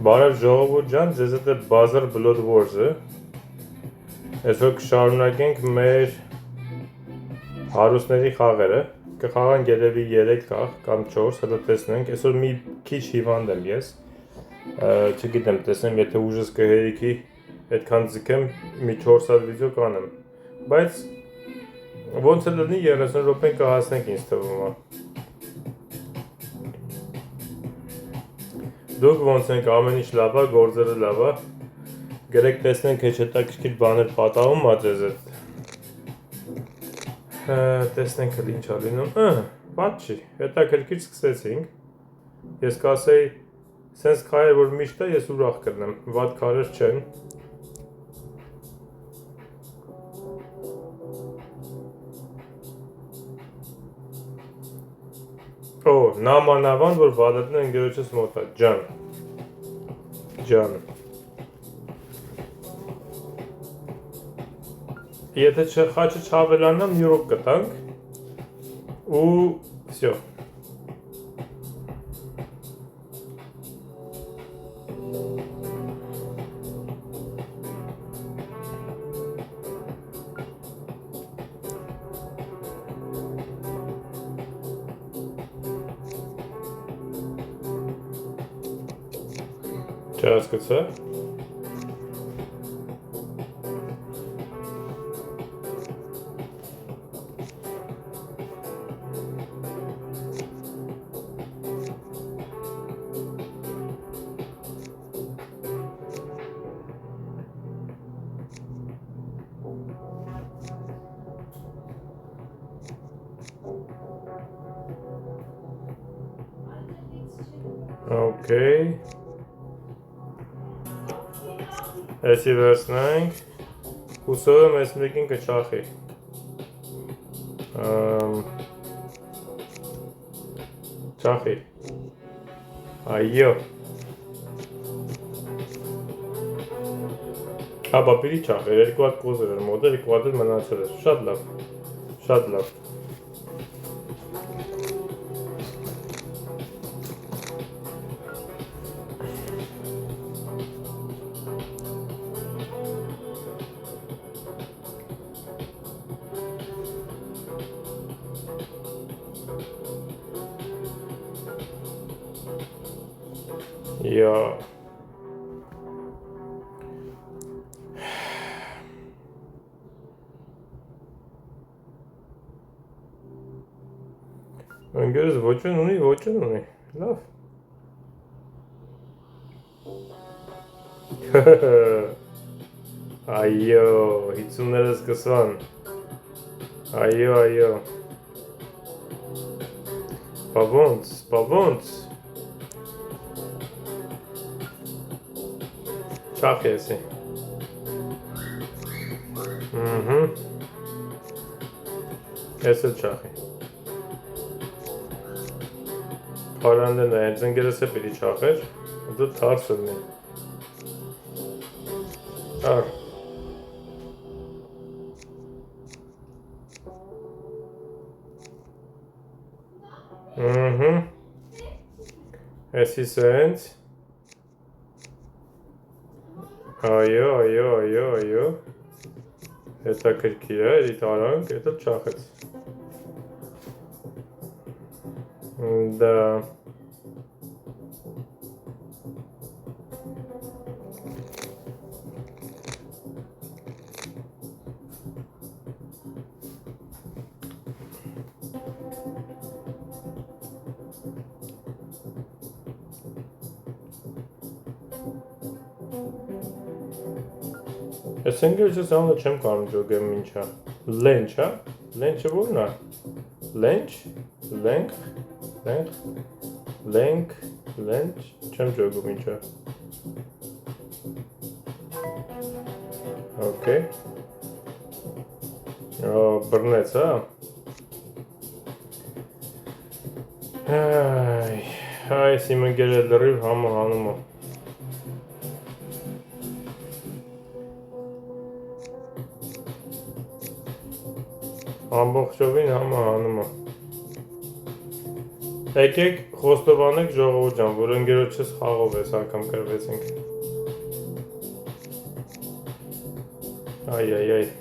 Բարև ժողովուրդ ջան, ձեզ հետ է Buzzer Blood Wars-ը։ Այսօր կշարունակենք մեր հարուստների խաղերը։ Կխաղանք երևի 3 խաղ կամ 4, հետո տեսնենք։ Այսօր մի քիչ հիվանդ եմ ես։ Չգիտեմ, տեսնեմ, եթե ուժս կհերիքի, այդքան ձգեմ, մի 4 հատ վիդեո կանեմ։ Բայց ոնց էլ լինի 30 րոպեն կհասնենք ինձ թվում է։ Դուք ոնց ենք, ամեն ինչ լավ է, գործերը լավ է։ Գրեք տեսնենք հեչ հետաքրքիր բաներ պատահում ա ձեզ հետ։ Տեսնենք էլ ինչ ա լինում։ Բաց չի, հետաքրքիր սկսեցինք։ Ես կասեի, սենց քարեր որ միշտ է, ես ուրախ կլինեմ, վատ քարեր չեն։ Օ, նամանավան, որ վադատնը ընգերոջս մոտ է, ջան։ Եթե խաչը չավելանամ, մի րոպե կտանք ու վсё։ Չհասկացա։ Okay. Այսի վերցնենք, հուսով եմ այս մեկին կչախի, չախի, այո, հաբա պիրի չախեր, երկու հատ կոզեր էր մոդել, երկու հատ էլ մնացել էր, շատ լավ, Yeah. Ընկերս ոչն ունի, լավ։ Այո, 50-ները սկսվան, այո, բավոնց, չախ եսի, ես էլ չախի, պարանդեն է, հենց ընգերս է պիրի չախեր, դու թարս ըլնի, ար, եսի սենց, այո, հետաքրքիր է, էլի տարանք, հետո չախեց, դա, Ես ընգերոջս անունը չեմ կարում ջոգեմ ինչա, լենչ հա, լենչը որն է, լենչ, չեմ ջոգում ինչա, Okay, բրնեց հա, այս իմ ընգերը լրիվ համը հանում է, ամբողջովին համը հանում է, եկեք Խոստովանեք ժողովուրդ ջան, որ ընկերոջս խաղով ես անգամ կրվեցինք։ Այ։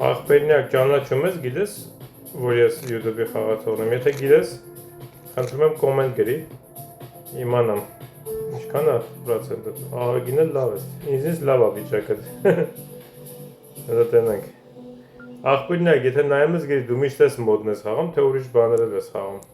Աղբերնյակ ճանաչում ես, գիտես, որ ես YouTube-ի խաղացողն եմ, եթե գիտես, խնդրում եմ կոմենտ գրի, իմանամ, ինչքան է պրոցենտը, ահագին էլ լավ ես, ինձ լավ է վիճակը, դա տենանք, աղբերնյակ, եթե նայում ես գրի, դու միշտ ես մոդն ես խաղում, թե ուրիշ բաներել ես խաղում։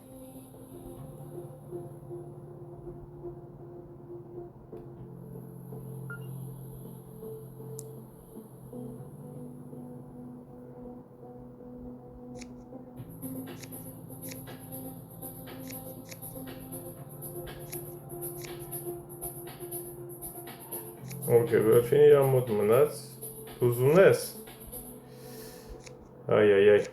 Okay, վերջին իր մոտ մնաց, ուզում ես, այ,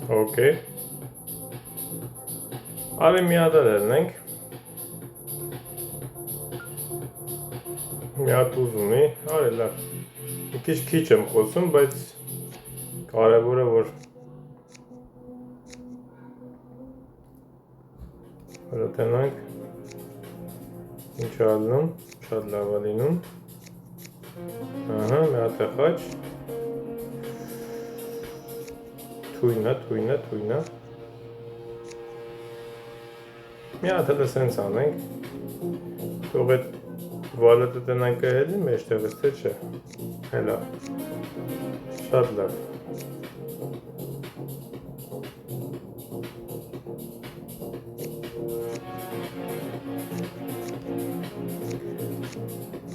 Okay. Արի մի հատ դեռնենք։ Մի հատ ուզումի, արի լավ։ Մի քիչ եմ խոսում, բայց կարևորը որ հրատենանք ինչ ալնում, շատ լավ է լինում։ Ահա, մի հատ է խաչ։ Թույնա։ Մի հատ էլ սենց անենք, թող էտ վալետը տնանք կհելի մեջտեղից, թե չէ, հելա, շատ լավ։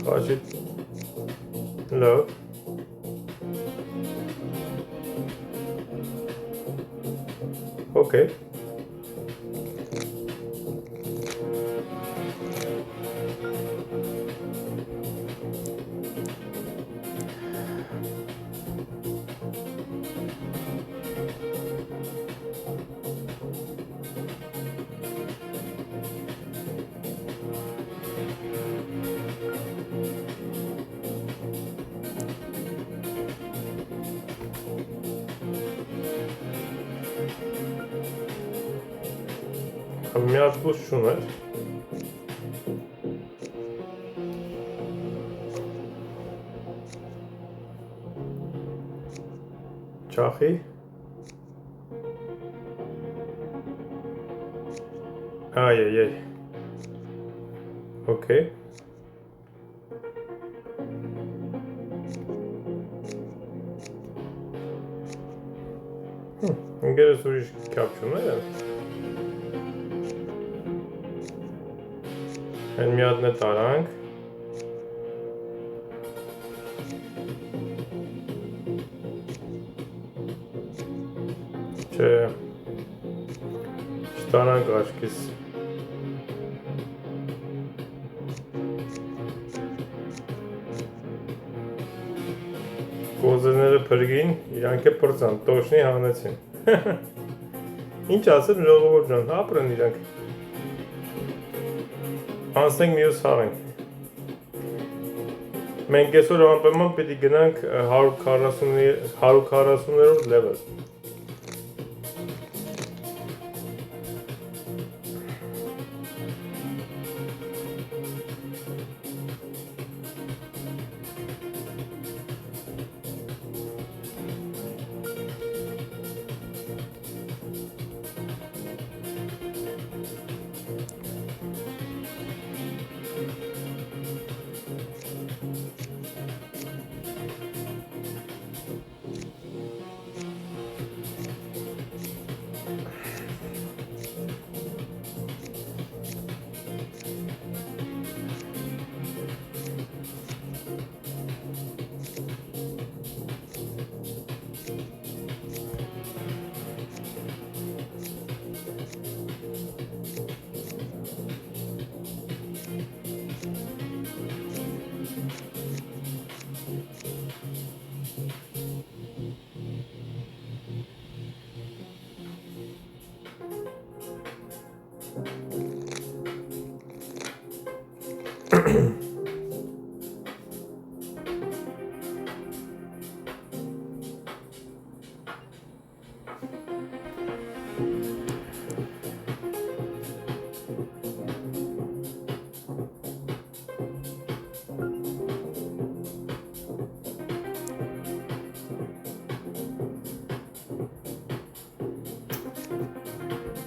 Խաչի լավ։ Okay. Մի հատ բուս չուներ։ Չախի։ Այ։ Okay. Ընկերս ուրիշ կապ չուներ է։ Են մի հատն է տարանք։ Չէ, չտանանք աչքիս։ Կոզերները փրկին, իրանք է պրծան, տոշնի հանեցին։ Ինչ ասեմ ժողովուրդ ջան, ապրեն իրանք։ Անցնենք մյուս խաղենք։ Մենք այսօր անպայման պիտի գնանք 140-րդ level։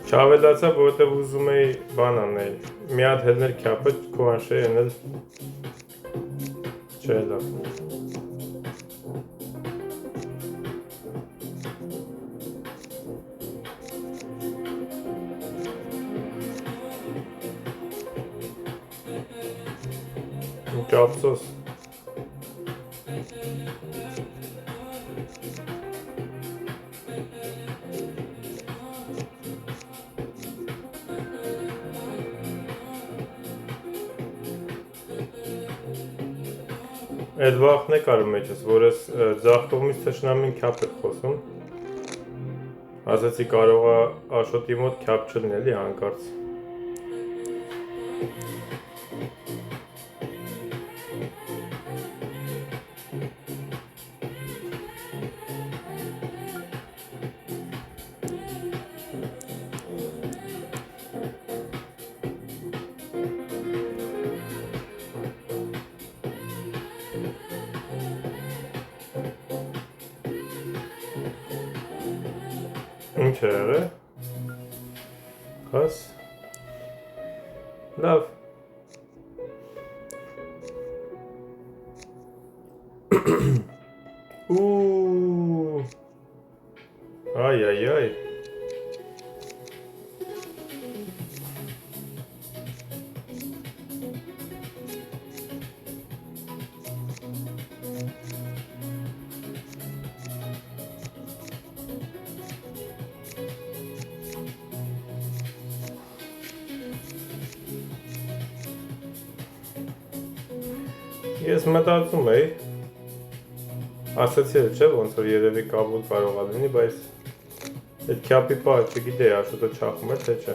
Չավելացա, որովհետև ուզում էի բան անել, մի հատ հելներ քյապը քո անշե ենել չէ լավ։ Ինչ ափսոս։ Այդ վախն է կարում մեջս, որ ես ձախ կողմից թշնամին քյապ է խոսում։ Ասացի կարող է Աշոտի մոտ քյապ չլինի էլի հանկարծ։ Ինչ է եղել։ Հաս։ Լավ։ Ու այ Ես մտածում էի, ասացի չէ, ոնց որ երևի կապոտ կարող է լինի, բայց այդ քյապի պահը չգիտեի Աշոտը չախում է, թե չէ։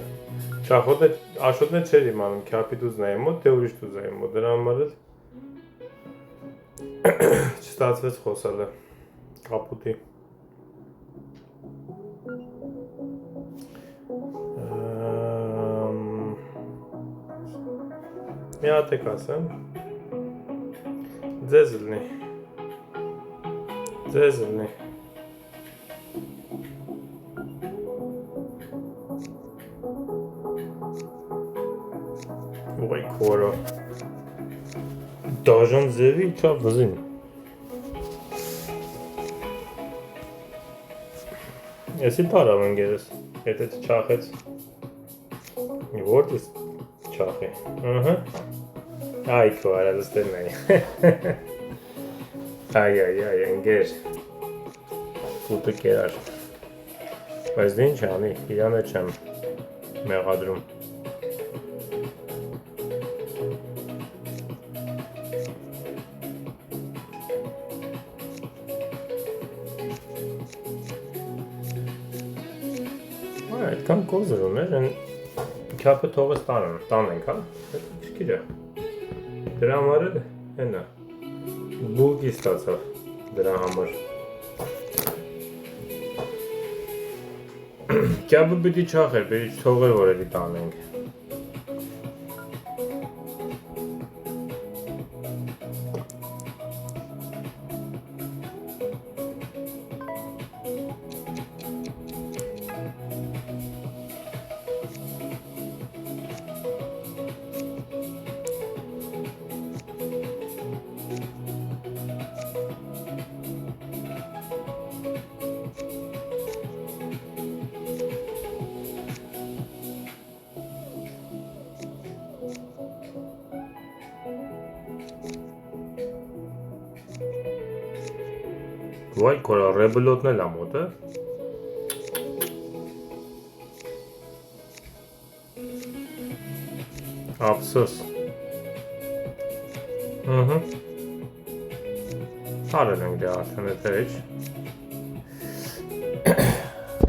Աշոտն է չէր իմանում քյապի դուզնայի մոտ, թե ուրիշ դուզնայի մոտ, դրա համար էլ չստացվեց խոսալը կապոտի։ Մի հատ եք ասեմ։ Ձեզ լինի։ Ուղի քորո։ Դաժան ձևի չա վզին։ Եսի պարավ ընգերս, եթե չախեց։ Որդ ես չախի։ Այ քո արածստերն այ։ Այ, ընգեր։ Կուտը կերար։ Բայց դե ինչ անի, իրանը չեմ մեղադրում։ Այդքան կոզր ուներ, են քյապը թողս տանենք, հա, չկիր է, դրա համար էլ հենա, բուլգի ստացավ դրա համար, քյապը պիտի չախեր, պիտի չթողեր, որ էլի տանենք, Վայ կորա, ռեբլոտն էլ ամոտ է, ապսոս, հարել ենք դե արդեն էդ էջ,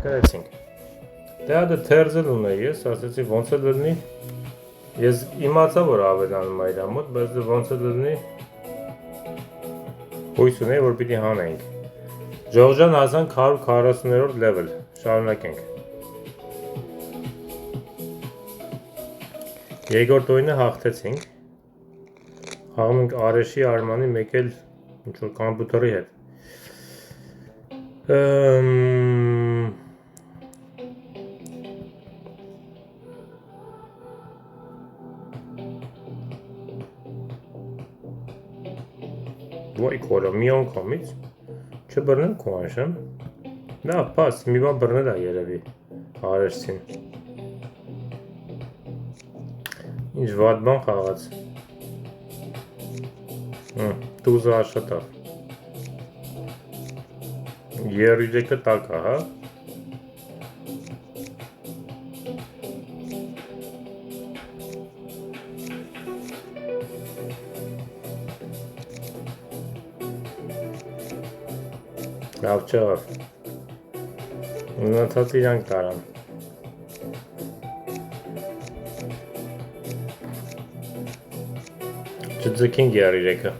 կրեցինք, դե ադը թերձել ունե ես, ասեցի ոնց է լրնի, ես իմացա, որ ավելանում է իրա մոտ, բայց դե ոնց է լրնի, հույս ունեի, որ պիտի հանենք, Ժողժան հասանք 140-րդ լևել, շարունակենք։ Երկրորդ օրինը հաղթեցինք։ Հաղում ենք Արեշի Արմանի մեկ էլ ինչ-որ կամպյուտերի հետ։ Ոյ կորա, մի անգամից չբռնեմ քո անշան, լավ, պաս, մի բան բռնել է երևի, Արեշցին, ինչ վատ բան խաղաց, տուզը աշատավ, երիջեկը տակ է, հա, լավ չեղավ, ունացած իրանք տարան, չձգինք երիրեկը,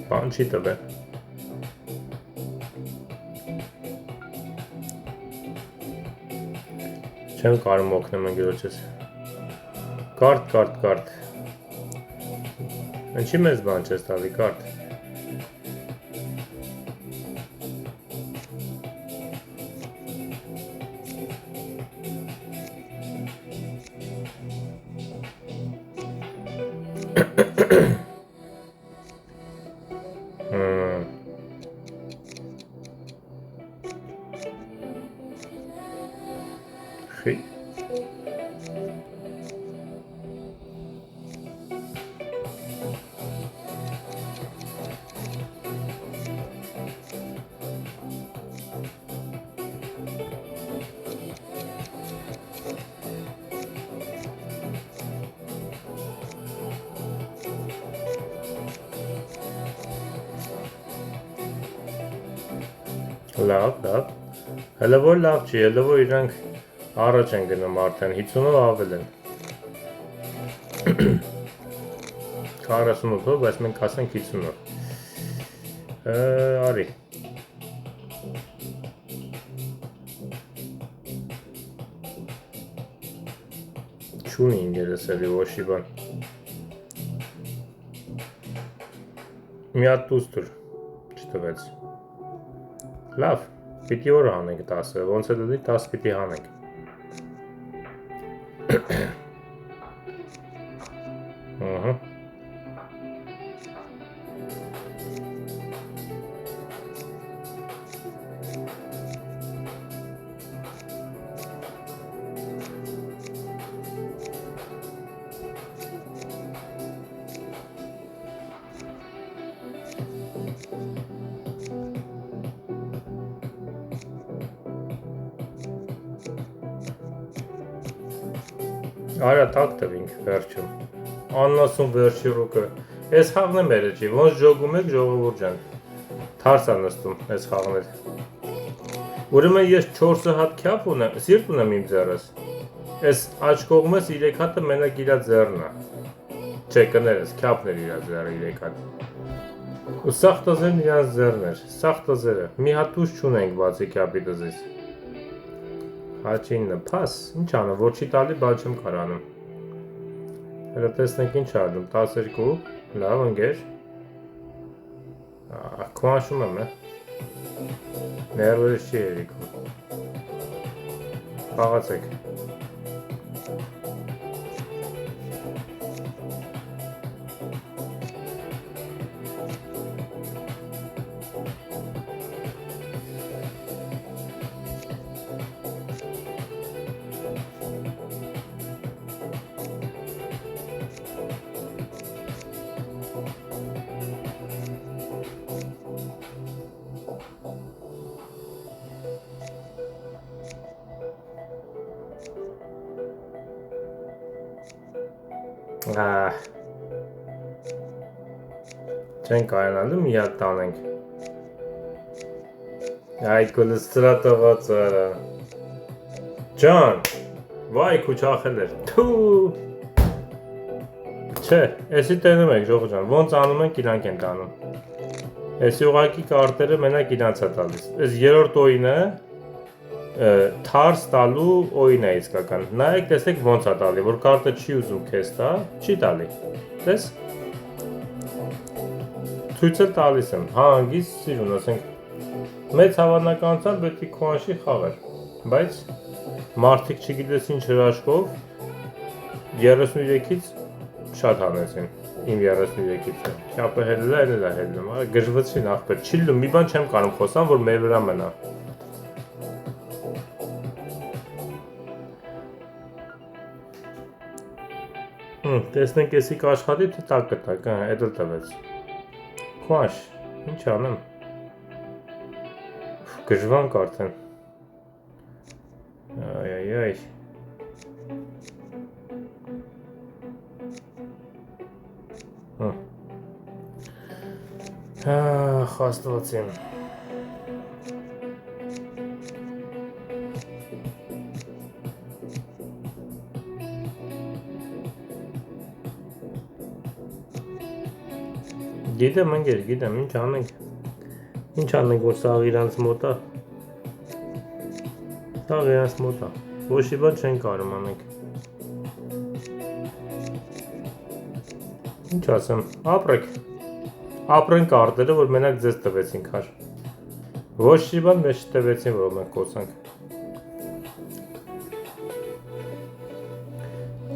բան չի տվել, չեմ կարում օգնեմ ընկերոջս, կարդ, ինչի մեզ բան չես տալի, կարդ, խի, լավ, հələ որ լավ չի, հələ որ իրանք առաջ են գնում արդեն, 50-ով ավել են, 48-ով, բայց մենք ասենք 50-ով, արի, չունի ինգերս էլի ոչի բան, մի հատ տուզ տուր, չտվեց, լավ, պիտի որ հանենք 10-ը, ոնց է դդի 10 պիտի հանենք, Արա տակ տվինք վերջում։ Աննասուն վերջի ռուկը։ Այս խաղն է մերը չի, ոնց ժոգում եք ժողովուրդ ջան։ Թարս անստում այս խաղն էլ։ Ուրեմն ես 4 հատ քյապ ունեմ, սիրտ ունեմ իմ ձեռս։ Այս աջ կողմս 3 հատը մենակ իրա ձեռն է։ Չէ, կներես, քյապն էր իրա ձեռը 3 հատ։ Ու սաղ տզերն իրանց ձեռն էր, սաղ տզերը։ Մի հատ ուժ չունենք բացի քյապի տզից։ Հաչինը, պաս, ինչ անեմ, որ չի տալի, բա չեմ կարանում։ Հələ տեսնենք ինչ անում, 12, լավ ընգեր։ Քուանշում եմ է։ Ներվերս չի երիքում։ Պաղացեք։ Չեն կայանալու մի հատ տանենք։ Այ կոլստրա տղացարը։ Ջան, վայ քուչախել էր։ Թու։ Չէ, էսի տենում ենք ժողովուրդ ջան, ոնց անում ենք իրանք են տանում։ Էսի ուղակի կարտերը մենակ իրանց է տալիս։ Այս երրորդ օինը թարս տալու օին է իսկական։ Նայեք, տեսեք ոնց է տալի, որ կարտը չի ուզում քեզ տա, չի տալի։ Տես։ Ցույց էլ տալիս եմ, հանգիստ սիրուն, ասենք մեծ հավանականությամբ պետք է քուանշի խաղեր, բայց մարդիկ չգիտես ինչ հրաշքով 33-ից շատ հանեցին, իմ 33-ից։ Քյապը հելել է, հելնում, գժվեցին աղբեր, չի լում, մի բան չեմ կարող խոսամ, որ մեր վրա մնա։ Տեսնենք եսի կաշխատի, թե տակ կտակ, էդ էլ տվեց։ Քուանշ, ինչ անեմ։ Գժվանք արդեն։ Այ։ Խաստվացին։ Գիտեմ ընկեր, գիտեմ, ինչ անենք, որ սաղ իրանց մոտ է։ Սաղ իրանց մոտ է, ոչ մի բան չեն կարում անենք։ Ինչ ասեմ, ապրենք արտերը, որ մենակ ձեզ տվեցինք հար։ Ոչ մի բան մեզ չտվեցին, որ մենք կոցանք։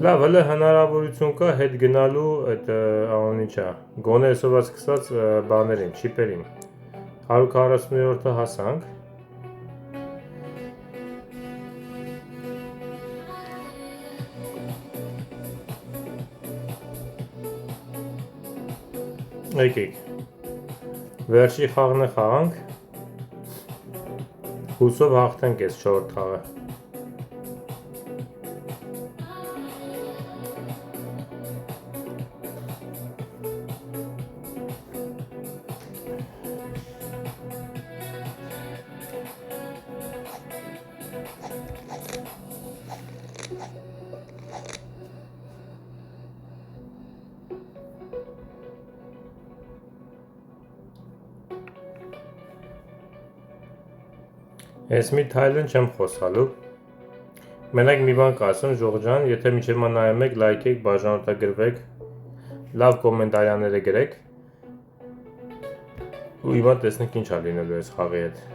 Լավ, հələ հնարավորություն կա հետ գնալու այդ անոնիչա, գոնե այսօրվա սկսած բաներին, չիպերին։ 140-րդը հասանք։ Եկեք, վերջի խաղն է խաղանք, հուսով հաղթենք այս 4 խաղը։ Ես մի թայլն չեմ խոսալու, մենակ մի բան կասեմ ժողովուրդ ջան, եթե մինչև ման նայում եք, լայքեք, բաժանորդագրվեք, լավ կոմենտարյաները գրեք ու հիմա տեսնենք ինչ է լինելու այս խաղի հետ։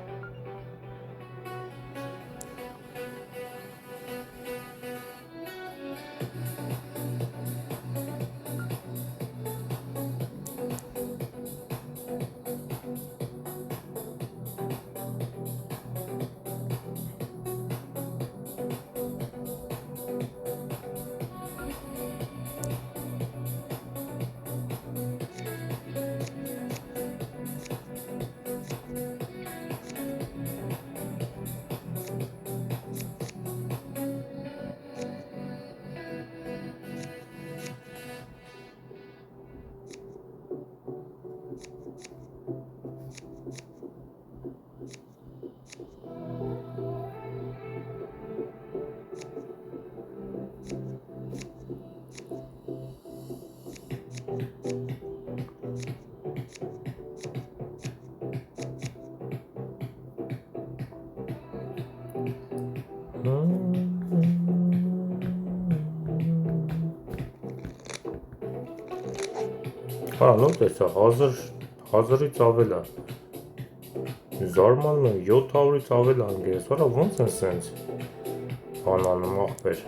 Ну տեսա 1000-ից ավել է։ Զարմանում եմ 700-ից ավել է անգես, որա ոնց են սենց բանանում ախպեր։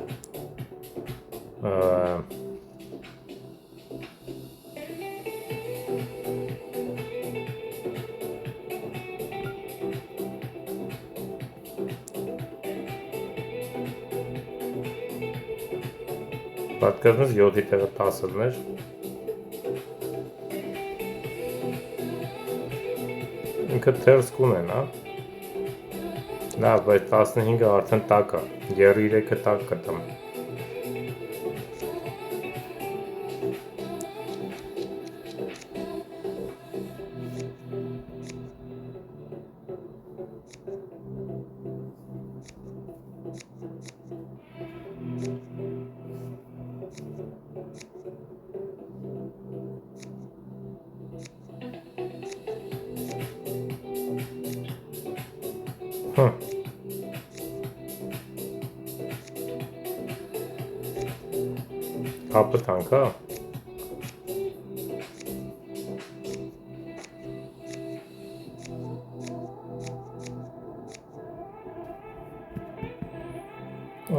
Պատկերնես 7-ի տեղը 10 լներ։ Ինքը թերս կունեն, հա։ Լավ, բայց 15-ը արդեն տակ է, 33-ը տակ կտամ։ Հապը տանք, հա։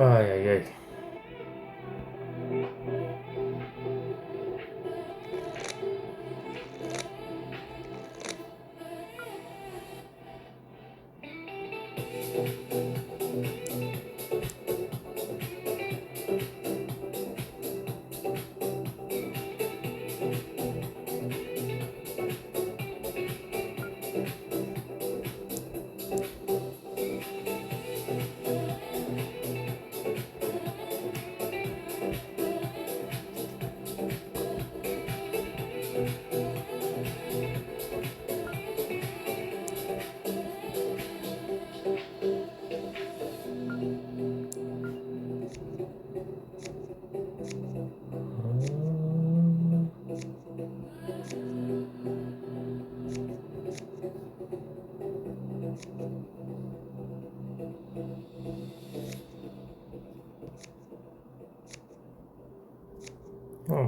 Այ։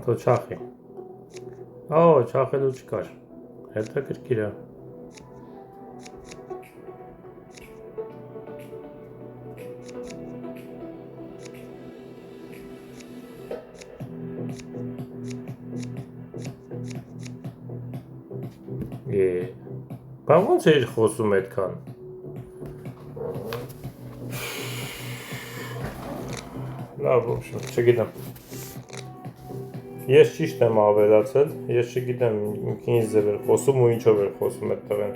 Թո չախի։ Չախելու չկար։ Հետաքրքիր է։ Բա ոնց էիր խոսում այդքան։ Լավ, ոչ, չգիտեմ։ Ես ճիշտ եմ ավելացել, ես չգիտեմ ինձ ձև էր խոսում ու ինչով էր խոսում այդ տղեն։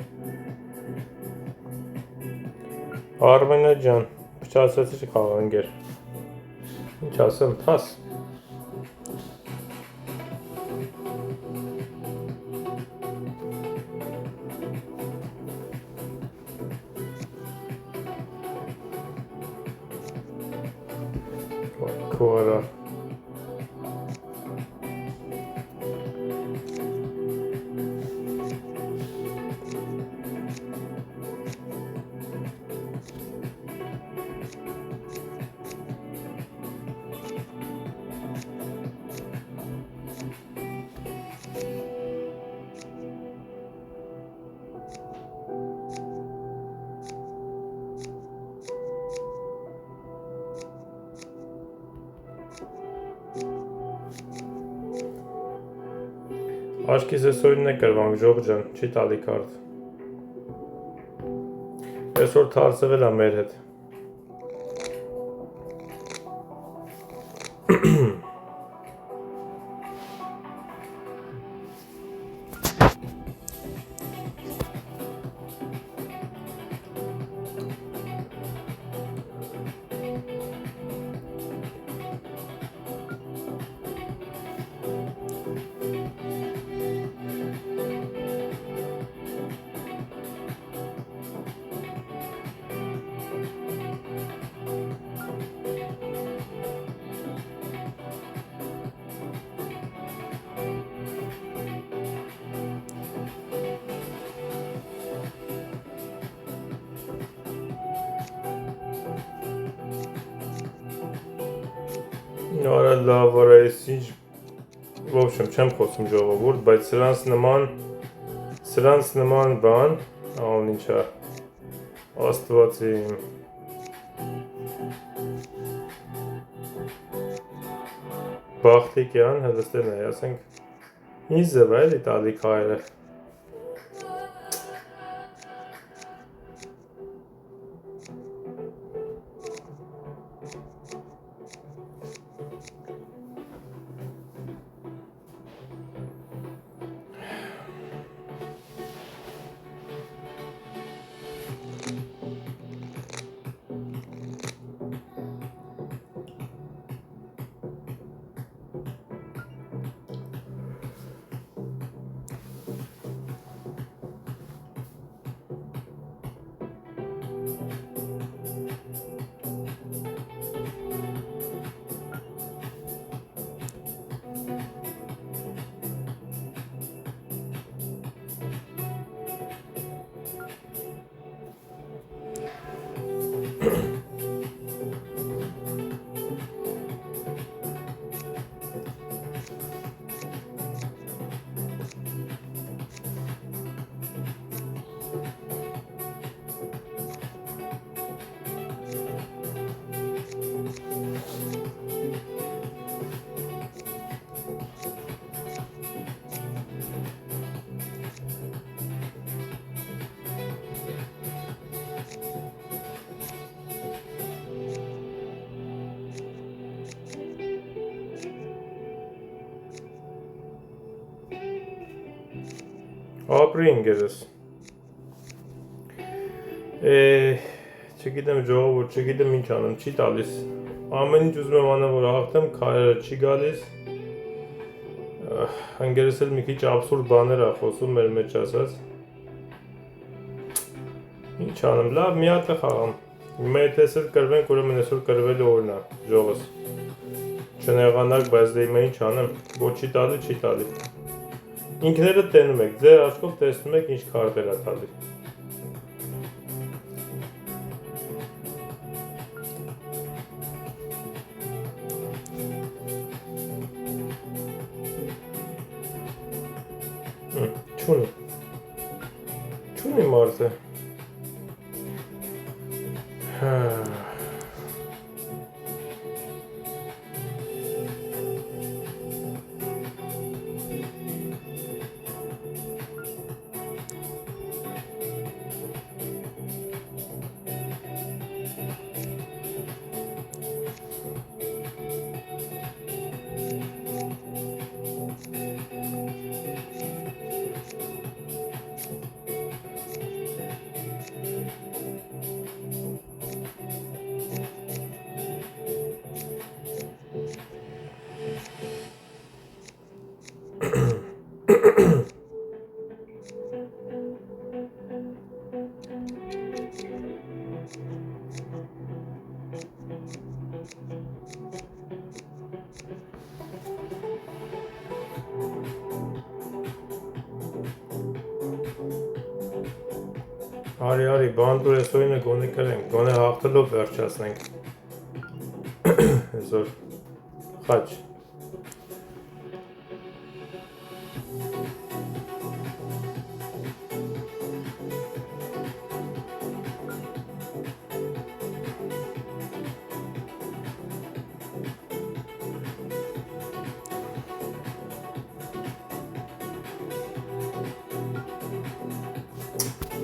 Արմենը ջան, փչացեցի խաղանգեր։ Ինչ ասեմ, թաս։ Քորա։ Աշկիս էսօրին է կրվանք, ժող ջան, չի տալի կարդ։ Էսօր թարցվել է մեր հետ։ Արա լավ, արա, ես ինչ в общем, չեմ խոսում ժողովուրդ, բայց սրանց նման բան, ահա ինչա, Աստվածի Բախտիկյան, հստեղ է, ասենք, ինչ ձև է էլի տալի քայլը։ Ապրի ինգերս։ Չգիտեմ ժողովուրդ, չգիտեմ ինչ անեմ, չի տալիս։ Ամեն ինչ ուզում եմ անեմ, որ հաղթեմ, քայլը չի գալիս։ Ինգերս էլ մի քիչ աբսուրդ բաներ է խոսում մեր մեջ ասած։ Ինչ անեմ, լավ, մի հատ է խաղամ։ Հիմա եթե էլ կրվենք, ուրեմն այսօր կրվելու օրն է, ժողովս։ Չնեղանաք, բայց դե հիմա ինչ անեմ, ոչ չի տալի, չի տալի։ Ինքներդ տենում եք, ձեր աչքով տեսնում եք ինչ քարտեր է տալի։ Չունի մարդը։ Արի, բանդուր այսօրինը գոնե կրենք, գոնե հաղթելով վերջացնենք, այսօր խաչ։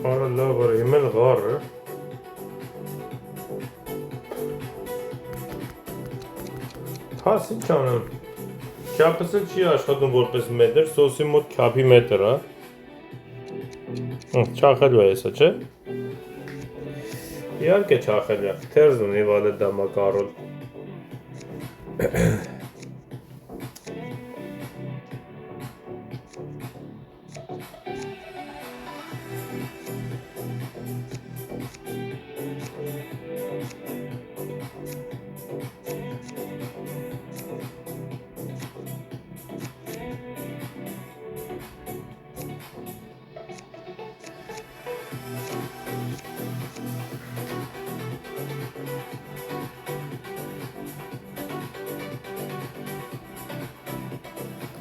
Արա լավ արա, իմ էլ ғառը Հաս ինչ անեմ Քյապս էլ չի աշխատում որպես մետր, սոսի մոտ քյապի մետր է Չախելու է եսը, չէ? Իհարկե չախել է, թերզ ունի վալը դամակարոլ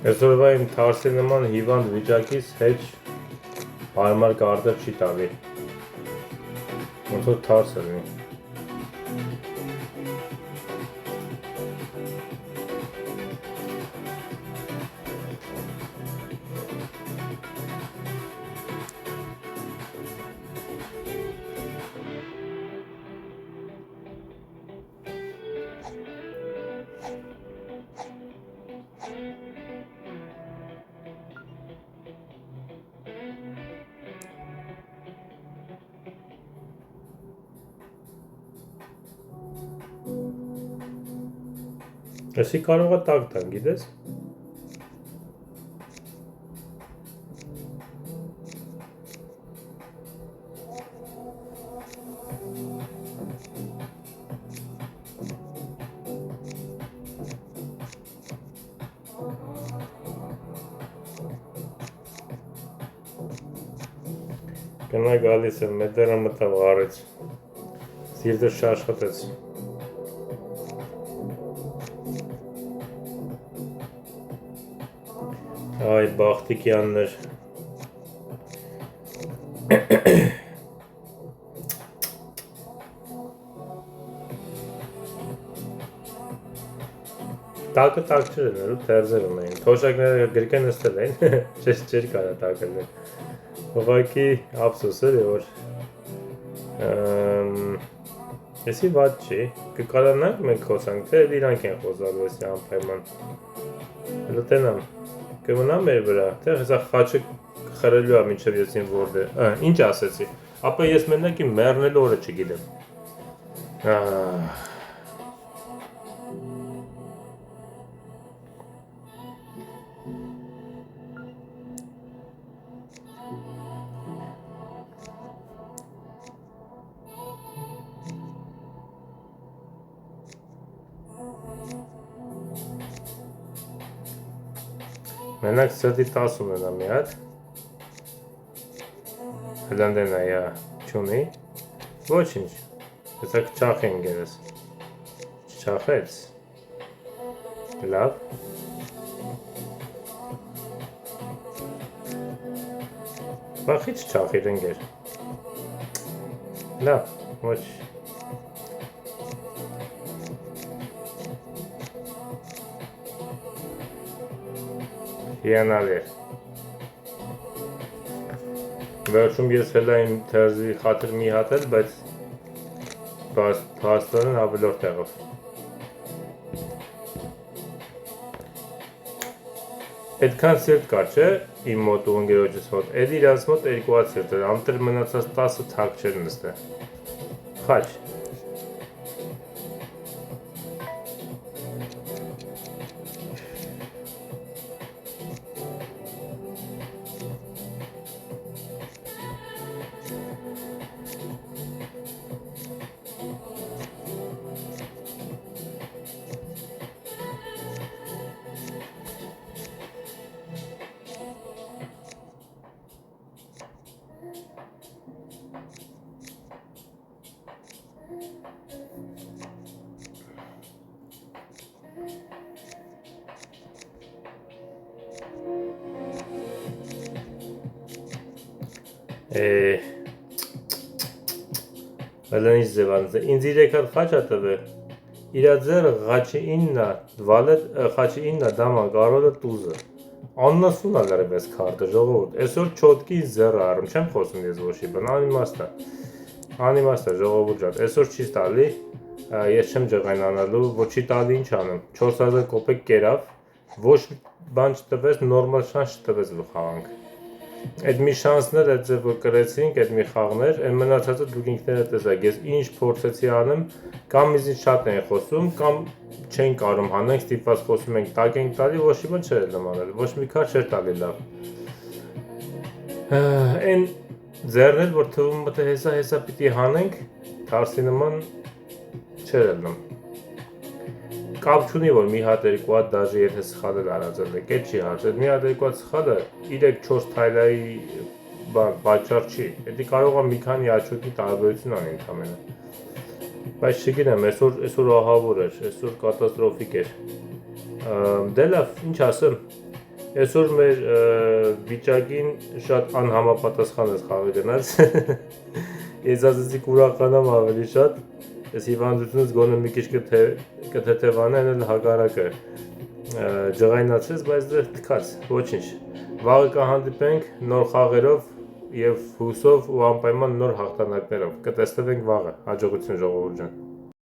Այսօրվա իմ թարսի նման հիվանդ վիճակից հեչ հարմար կարդը չի տալի։ Ոնց որ թարս լինի։ Էսի կարող է տակ տան, գիտես։ Գնա գալիս եմ, մետերը մտավ արեց, սիրտը շաշխատեց։ Այ բախտիկյաններ։ Տակը տակ չէր լինելու, թերձեր ունեին, թոշակները գրկեն նստել էին, չէր կարա տակը լինել, ուղղակի ափսոս էր, որ էսի վատ չի, կկարանանք մենք խոսանք, թե իրանք են խոսալու էսի անպայման, հլո տենամ, կմնա մեր վրա, թե հեսա խաչը խրելու է մինչև ես իմ որդ է, ինչ ասեցի, ապա ես մենակ իմ մեռնելու օրը չգիտեմ։ Մենակ սրտի 10 ունենա մի հատ, հլանդեն այա չունի, ոչ ինչ, հեսա կչախ են գերես, չչախեց, լավ, բախի չչախիր ընգեր, լավ, ոչ, հիանալի է։ Վերջում ես հելա իմ թերզի խաթր մի հատ էլ, բայց պաստորեն ավելոր տեղով։ Այդքան սիրտ կար չէ, իմ մոտ ու ընգերոջս մոտ, էդ իրանց մոտ երկու հատ սիրտ էր, ամտր մնացած 10 թակ չեր նստե։ Խաչ։ Հլանից ձևանց է, ինձ իրեքար խաչ ատվե, իրա ձերը խաչի իննա, խաչի իննա դամա կարոդը տուզը, աննասուն ալարև ես քարտը, ժողովուրդ, այսօր չոտքի ձերը արում, չեմ խոսում ես ոչի բն, անիմաստա, ժողովուրդ ժատ, այսօր չի տալի, ես չեմ ջղայնանալու, ոչ չի տալի ինչ անեմ, 4000 կոպեկ կերավ, ոչ բան չտվեց, նորմալ շանս չտվեց որ խաղանք։ Այդ մի շանսներ այդ ձև որ կրեցինք, այդ մի խաղներ, այն մնացածը դուք ինքներդ տեսակ, ես ինչ փորձեցի անեմ, կամ իզին շատ են խոսում, կամ չեն կարում հանենք, ստիպված խոսում ենք, տակ ենք տալի, ոչ մի բան չէր նմանել, ոչ մի քար չէր տալի լավ։ Այն ձեռներ, որ թվում մտը հեսա պիտի հանենք, թարսի նման չէր ելնում։ Կապ չունի, որ մի հատ երկու հատ դաժի եթե սխալել արածել եք, էդ չի հարց, այդ մի հատ երկու հատ սխալը 3-4 թայլայի բաճար չի, էդի կարող է մի քանի աչոքի տարբերություն անի ընդամենը։ Բայց չգիտեմ, այսօր ահավոր էր, այսօր կատաստրոֆիկ էր։ Դե լավ, ինչ ասեմ, Այսօր մեր վիճակին շատ անհամապատասխան ես խաղի գնաց։ Ես ասեցի կուրականամ ավելի շատ, ես հիվանդությունից գոնե մի քիչ կթեթևանա, այլ հակառակը ջղայնացրեց, բայց դեռ թքած, ոչինչ։ Վաղը կհանդիպենք նոր խաղերով եւ հուսով ու անպայման նոր հաղթանակներով։ Կտեսնենք վաղը։ Հաջողություն ժողովուրդ ջան։